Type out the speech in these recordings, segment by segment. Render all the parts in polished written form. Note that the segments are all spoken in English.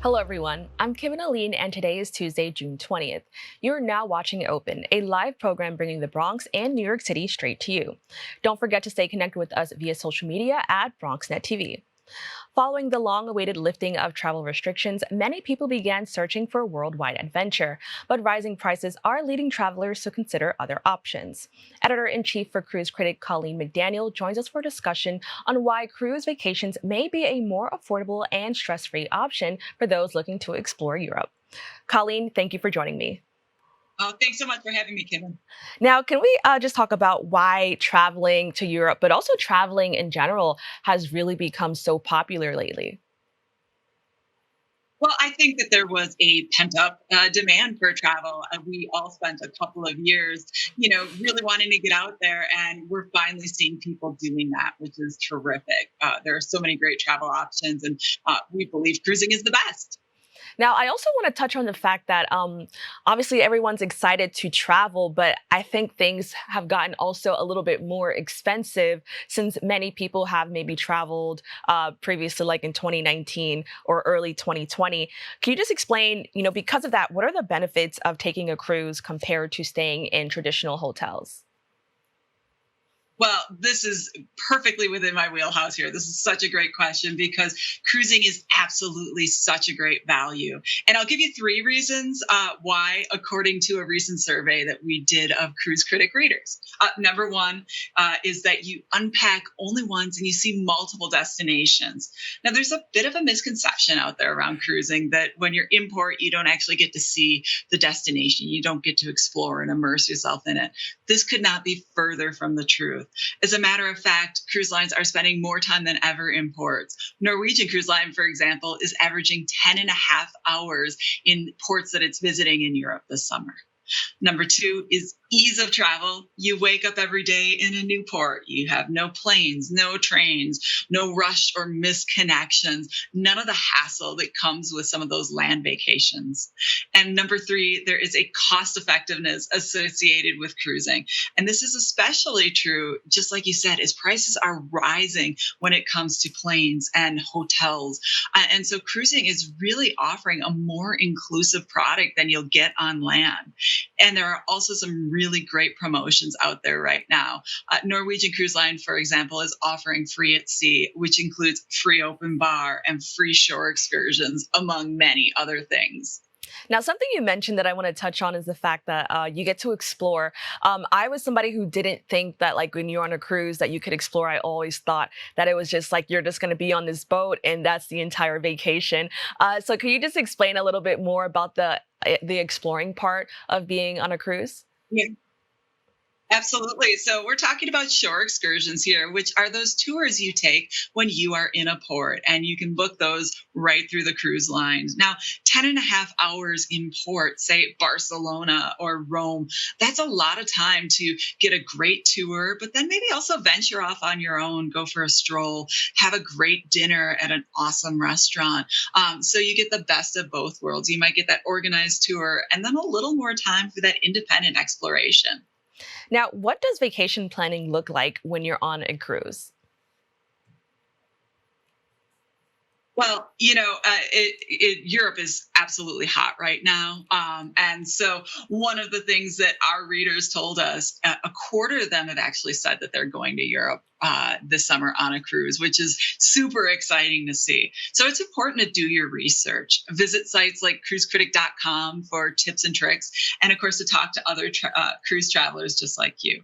Hello, everyone. I'm Kibin Alleyne, and today is Tuesday, June 20th. You're now watching Open, a live program bringing the Bronx and New York City straight to you. Don't forget to stay connected with us via social media at BronxNet TV. Following the long-awaited lifting of travel restrictions, many people began searching for worldwide adventure, but rising prices are leading travelers to consider other options. Editor-in-chief for Cruise Critic Colleen McDaniel joins us for a discussion on why cruise vacations may be a more affordable and stress-free option for those looking to explore Europe. Colleen, thank you for joining me. Oh, thanks so much for having me, Kevin. Now, can we just talk about why traveling to Europe, but also traveling in general, has really become so popular lately? Well, I think that there was a pent-up demand for travel. We all spent a couple of years, really wanting to get out there, and we're finally seeing people doing that, which is terrific. There are so many great travel options, and we believe cruising is the best. Now, I also want to touch on the fact that obviously everyone's excited to travel, but I think things have gotten also a little bit more expensive since many people have maybe traveled previously, like in 2019 or early 2020. Can you just explain, because of that, what are the benefits of taking a cruise compared to staying in traditional hotels? Well, this is perfectly within my wheelhouse here. This is such a great question because cruising is absolutely such a great value. And I'll give you three reasons why, according to a recent survey that we did of Cruise Critic readers. Number one is that you unpack only once and you see multiple destinations. Now, there's a bit of a misconception out there around cruising that when you're in port, you don't actually get to see the destination. You don't get to explore and immerse yourself in it. This could not be further from the truth. As a matter of fact, cruise lines are spending more time than ever in ports. Norwegian Cruise Line, for example, is averaging 10 and a half hours in ports that it's visiting in Europe this summer. Number two is ease of travel. You wake up every day in a new port. You have no planes, no trains, no rush or missed connections, none of the hassle that comes with some of those land vacations. And number three, there is a cost effectiveness associated with cruising. And this is especially true, just like you said, as prices are rising when it comes to planes and hotels. And so cruising is really offering a more inclusive product than you'll get on land. And there are also some really great promotions out there right now. Norwegian Cruise Line, for example, is offering free at sea, which includes free open bar and free shore excursions, among many other things. Now, something you mentioned that I want to touch on is the fact that you get to explore. I was somebody who didn't think that, like, when you're on a cruise, that you could explore. I always thought that it was just like you're just going to be on this boat and that's the entire vacation. So, can you just explain a little bit more about the exploring part of being on a cruise? Yeah. Absolutely. So we're talking about shore excursions here, which are those tours you take when you are in a port, and you can book those right through the cruise lines. Now, 10 and a half hours in port, say Barcelona or Rome, that's a lot of time to get a great tour, but then maybe also venture off on your own, go for a stroll, have a great dinner at an awesome restaurant. So you get the best of both worlds. You might get that organized tour and then a little more time for that independent exploration. Now, what does vacation planning look like when you're on a cruise? Well, Europe is absolutely hot right now. And so, one of the things that our readers told us, a quarter of them have actually said that they're going to Europe this summer on a cruise, which is super exciting to see. So, it's important to do your research. Visit sites like cruisecritic.com for tips and tricks, and of course, to talk to other cruise travelers just like you.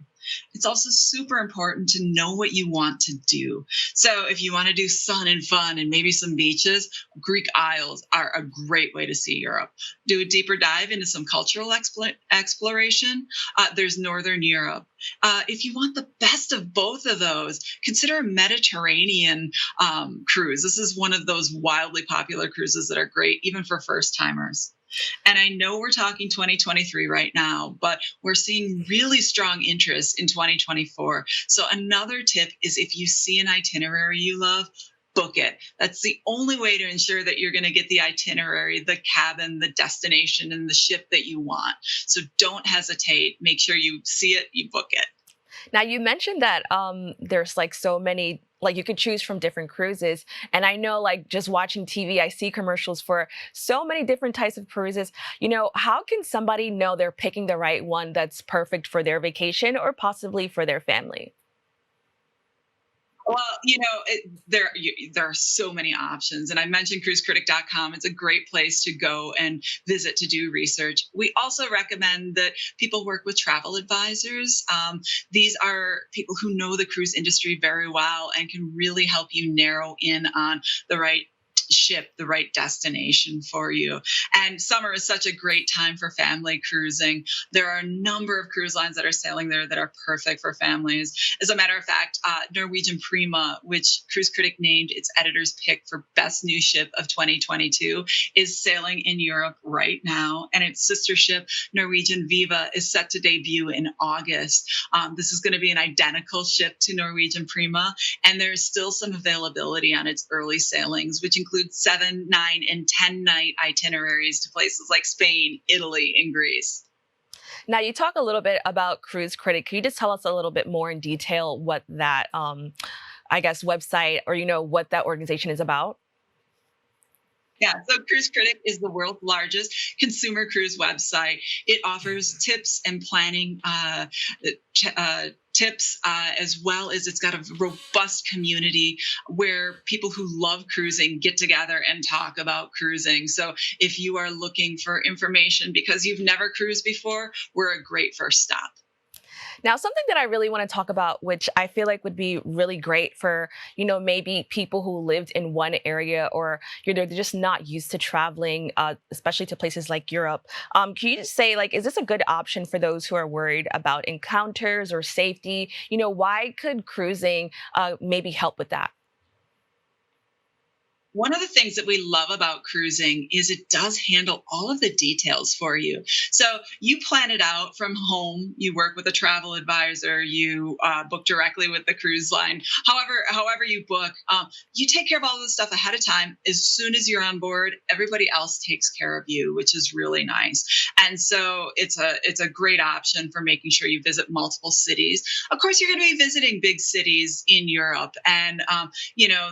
It's also super important to know what you want to do. So if you want to do sun and fun and maybe some beaches, Greek Isles are a great way to see Europe. Do a deeper dive into some cultural exploration. There's Northern Europe. If you want the best of both of those, consider a Mediterranean cruise. This is one of those wildly popular cruises that are great even for first timers. And I know we're talking 2023 right now, but we're seeing really strong interest in 2024. So another tip is, if you see an itinerary you love, book it. That's the only way to ensure that you're going to get the itinerary, the cabin, the destination, and the ship that you want. So don't hesitate. Make sure you see it, you book it. Now, you mentioned that there's like so many like you could choose from different cruises. And I know, like, just watching TV, I see commercials for so many different types of cruises. How can somebody know they're picking the right one that's perfect for their vacation or possibly for their family? Well, there are so many options, and I mentioned cruisecritic.com. It's a great place to go and visit to do research. We also recommend that people work with travel advisors. These are people who know the cruise industry very well and can really help you narrow in on the right ship, the right destination for you. And summer is such a great time for family cruising. There are a number of cruise lines that are sailing there that are perfect for families. As a matter of fact, Norwegian Prima, which Cruise Critic named its editor's pick for best new ship of 2022, is sailing in Europe right now. And its sister ship, Norwegian Viva, is set to debut in August. This is going to be an identical ship to Norwegian Prima, and there's still some availability on its early sailings, which include 7, 9, and 10-night itineraries to places like Spain, Italy, and Greece. Now, you talk a little bit about Cruise Critic. Can you just tell us a little bit more in detail what that, I guess, website or, what that organization is about? Yeah, so Cruise Critic is the world's largest consumer cruise website. It offers tips and planning tips, as well as it's got a robust community where people who love cruising get together and talk about cruising. So if you are looking for information because you've never cruised before, we're a great first stop. Now, something that I really want to talk about, which I feel like would be really great for, maybe people who lived in one area or, they're just not used to traveling, especially to places like Europe. Can you just say, like, is this a good option for those who are worried about encounters or safety? Why could cruising maybe help with that? One of the things that we love about cruising is it does handle all of the details for you. So you plan it out from home. You work with a travel advisor. You book directly with the cruise line. However you book, you take care of all of this stuff ahead of time. As soon as you're on board, everybody else takes care of you, which is really nice. And so it's a great option for making sure you visit multiple cities. Of course, you're going to be visiting big cities in Europe, and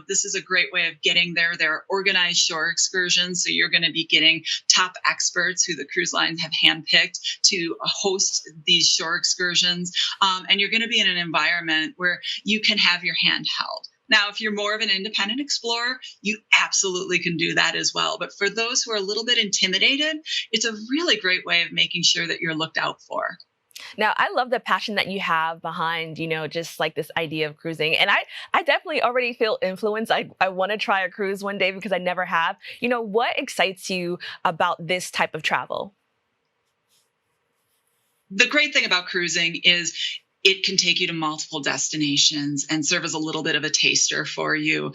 this is a great way of getting there. There are organized shore excursions. So you're going to be getting top experts who the cruise lines have handpicked to host these shore excursions. And you're going to be in an environment where you can have your hand held. Now, if you're more of an independent explorer, you absolutely can do that as well. But for those who are a little bit intimidated, it's a really great way of making sure that you're looked out for. Now, I love the passion that you have behind, just like this idea of cruising. And I definitely already feel influenced. I want to try a cruise one day because I never have. What excites you about this type of travel? The great thing about cruising is it can take you to multiple destinations and serve as a little bit of a taster for you.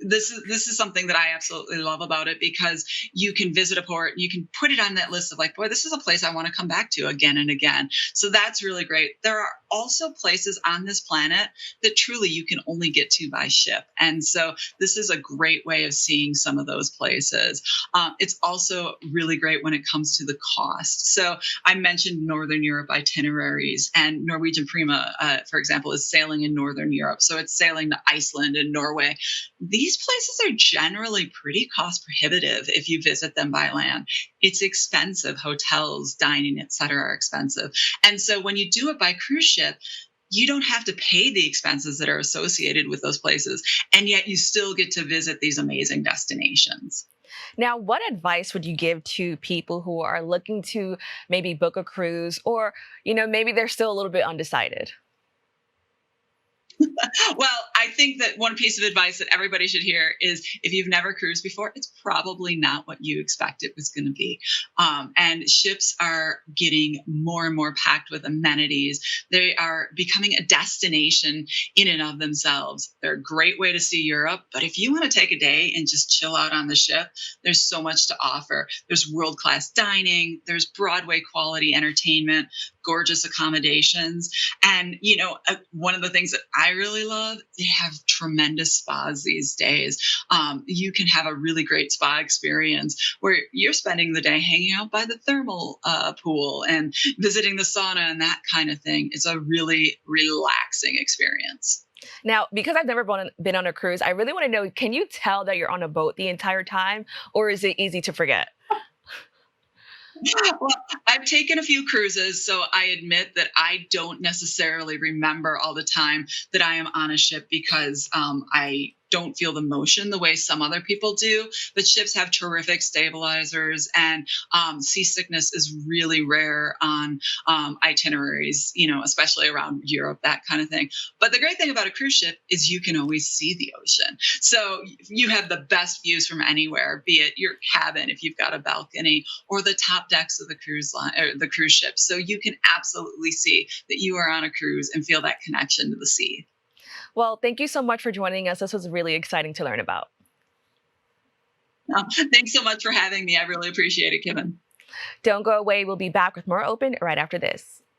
This is something that I absolutely love about it, because you can visit a port, you can put it on that list of like, boy, this is a place I want to come back to again and again. So that's really great. There are also places on this planet that truly you can only get to by ship. And so this is a great way of seeing some of those places. It's also really great when it comes to the cost. So I mentioned Northern Europe itineraries, and Norwegian Prima, for example, is sailing in Northern Europe. So it's sailing to Iceland and Norway. These places are generally pretty cost prohibitive if you visit them by land. It's expensive. Hotels, dining, etc., are expensive. And so when you do it by cruise ship, you don't have to pay the expenses that are associated with those places. And yet you still get to visit these amazing destinations. Now, what advice would you give to people who are looking to maybe book a cruise or, maybe they're still a little bit undecided? Well, I think that one piece of advice that everybody should hear is, if you've never cruised before, it's probably not what you expect it was going to be. And ships are getting more and more packed with amenities. They are becoming a destination in and of themselves. They're a great way to see Europe. But if you want to take a day and just chill out on the ship, there's so much to offer. There's world-class dining. There's Broadway quality entertainment, gorgeous accommodations. And, one of the things that I really love, they have tremendous spas these days. You can have a really great spa experience where you're spending the day hanging out by the thermal pool and visiting the sauna and that kind of thing. It's a really relaxing experience. Now, because I've never been on a cruise, I really want to know, can you tell that you're on a boat the entire time, or is it easy to forget? Well, I've taken a few cruises, so I admit that I don't necessarily remember all the time that I am on a ship because I don't feel the motion the way some other people do. But ships have terrific stabilizers, and seasickness is really rare on itineraries, especially around Europe, that kind of thing. But the great thing about a cruise ship is you can always see the ocean. So you have the best views from anywhere, be it your cabin if you've got a balcony, or the top decks of the cruise line or the cruise ship. So you can absolutely see that you are on a cruise and feel that connection to the sea. Well, thank you so much for joining us. This was really exciting to learn about. Thanks so much for having me. I really appreciate it, Kevin. Don't go away. We'll be back with more Open right after this.